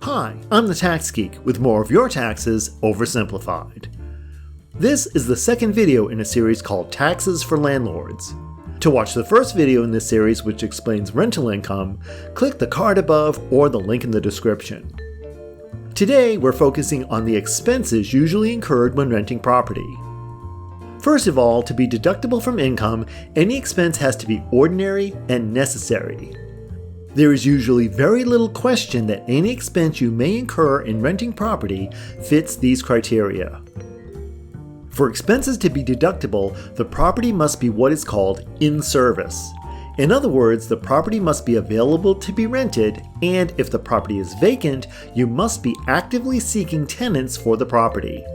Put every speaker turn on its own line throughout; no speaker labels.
Hi, I'm the Tax Geek with more of your taxes oversimplified. This is the second video in a series called Taxes for Landlords. To watch the first video in this series, which explains rental income, click the card above or the link in the description. Today, we're focusing on the expenses usually incurred when renting property. First of all, to be deductible from income, any expense has to be ordinary and necessary. There is usually very little question that any expense you may incur in renting property fits these criteria. For expenses to be deductible, the property must be what is called in service. In other words, the property must be available to be rented, and if the property is vacant, you must be actively seeking tenants for the property.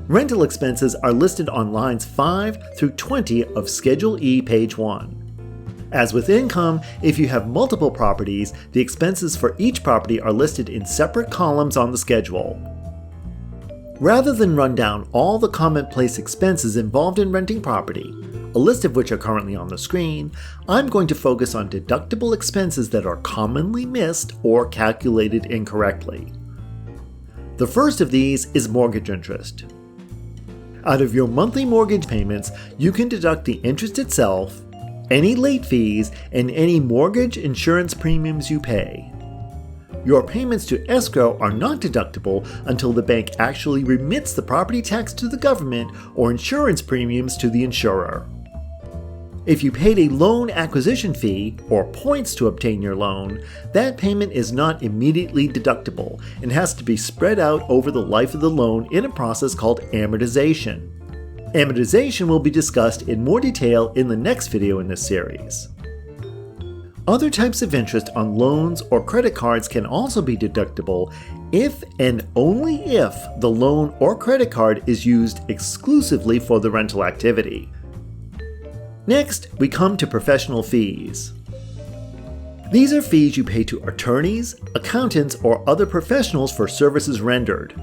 Rental expenses are listed on lines 5 through 20 of Schedule E, page 1. As with income, if you have multiple properties, the expenses for each property are listed in separate columns on the schedule. Rather than run down all the commonplace expenses involved in renting property, a list of which are currently on the screen, I'm going to focus on deductible expenses that are commonly missed or calculated incorrectly. The first of these is mortgage interest. Out of your monthly mortgage payments, you can deduct the interest itself, any late fees, and any mortgage insurance premiums you pay. Your payments to escrow are not deductible until the bank actually remits the property tax to the government or insurance premiums to the insurer. If you paid a loan acquisition fee, or points to obtain your loan, that payment is not immediately deductible and has to be spread out over the life of the loan in a process called amortization. Amortization will be discussed in more detail in the next video in this series. Other types of interest on loans or credit cards can also be deductible if and only if the loan or credit card is used exclusively for the rental activity. Next, we come to professional fees. These are fees you pay to attorneys, accountants, or other professionals for services rendered.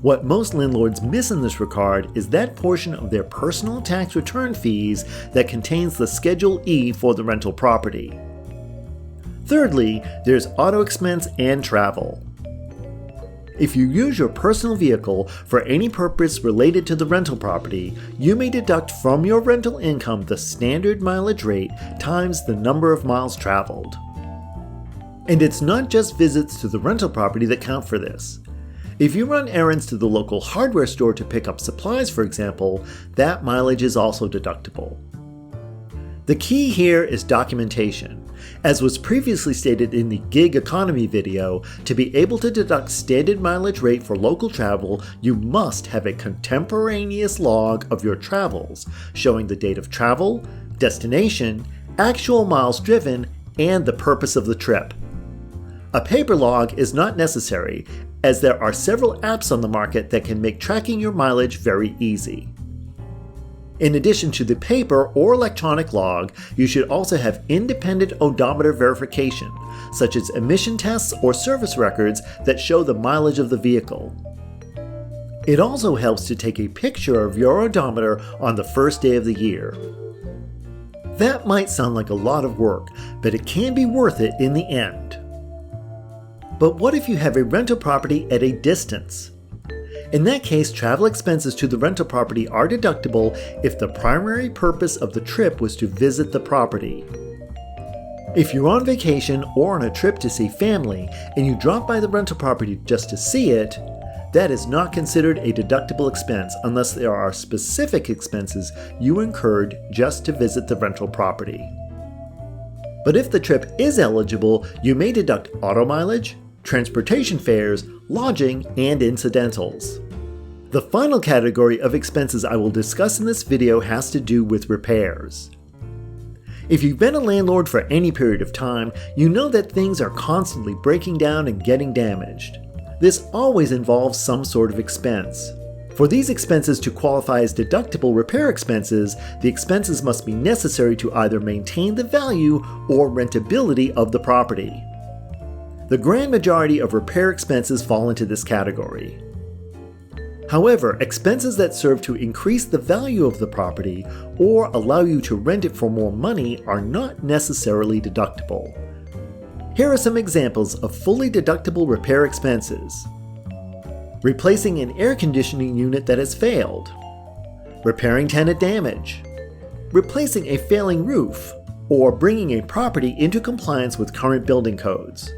What most landlords miss in this regard is that portion of their personal tax return fees that contains the Schedule E for the rental property. Thirdly, there's auto expense and travel. If you use your personal vehicle for any purpose related to the rental property, you may deduct from your rental income the standard mileage rate times the number of miles traveled. And it's not just visits to the rental property that count for this. If you run errands to the local hardware store to pick up supplies, for example, that mileage is also deductible. The key here is documentation. As was previously stated in the gig economy video, to be able to deduct standard mileage rate for local travel, you must have a contemporaneous log of your travels, showing the date of travel, destination, actual miles driven, and the purpose of the trip. A paper log is not necessary, as there are several apps on the market that can make tracking your mileage very easy. In addition to the paper or electronic log, you should also have independent odometer verification, such as emission tests or service records that show the mileage of the vehicle. It also helps to take a picture of your odometer on the first day of the year. That might sound like a lot of work, but it can be worth it in the end. But what if you have a rental property at a distance? In that case, travel expenses to the rental property are deductible if the primary purpose of the trip was to visit the property. If you're on vacation or on a trip to see family and you drop by the rental property just to see it, that is not considered a deductible expense unless there are specific expenses you incurred just to visit the rental property. But if the trip is eligible, you may deduct auto mileage, transportation fares, lodging, and incidentals. The final category of expenses I will discuss in this video has to do with repairs. If you've been a landlord for any period of time, you know that things are constantly breaking down and getting damaged. This always involves some sort of expense. For these expenses to qualify as deductible repair expenses, the expenses must be necessary to either maintain the value or rentability of the property. The grand majority of repair expenses fall into this category. However, expenses that serve to increase the value of the property or allow you to rent it for more money are not necessarily deductible. Here are some examples of fully deductible repair expenses. Replacing an air conditioning unit that has failed. Repairing tenant damage. Replacing a failing roof, or bringing a property into compliance with current building codes.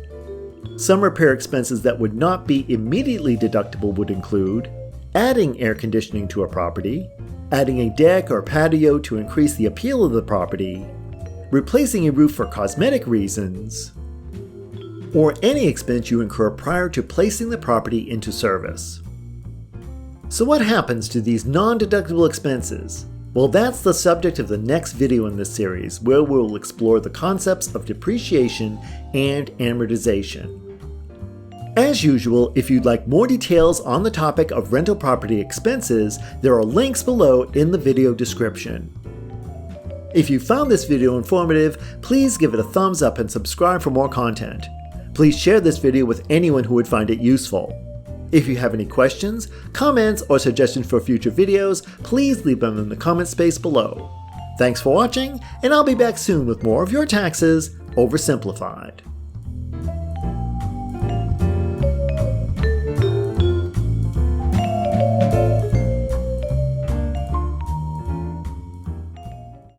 Some repair expenses that would not be immediately deductible would include adding air conditioning to a property, adding a deck or patio to increase the appeal of the property, replacing a roof for cosmetic reasons, or any expense you incur prior to placing the property into service. So what happens to these non-deductible expenses? Well, that's the subject of the next video in this series, where we'll explore the concepts of depreciation and amortization. As usual, if you'd like more details on the topic of rental property expenses, there are links below in the video description. If you found this video informative, please give it a thumbs up and subscribe for more content. Please share this video with anyone who would find it useful. If you have any questions, comments, or suggestions for future videos, please leave them in the comment space below. Thanks for watching, and I'll be back soon with more of your taxes oversimplified.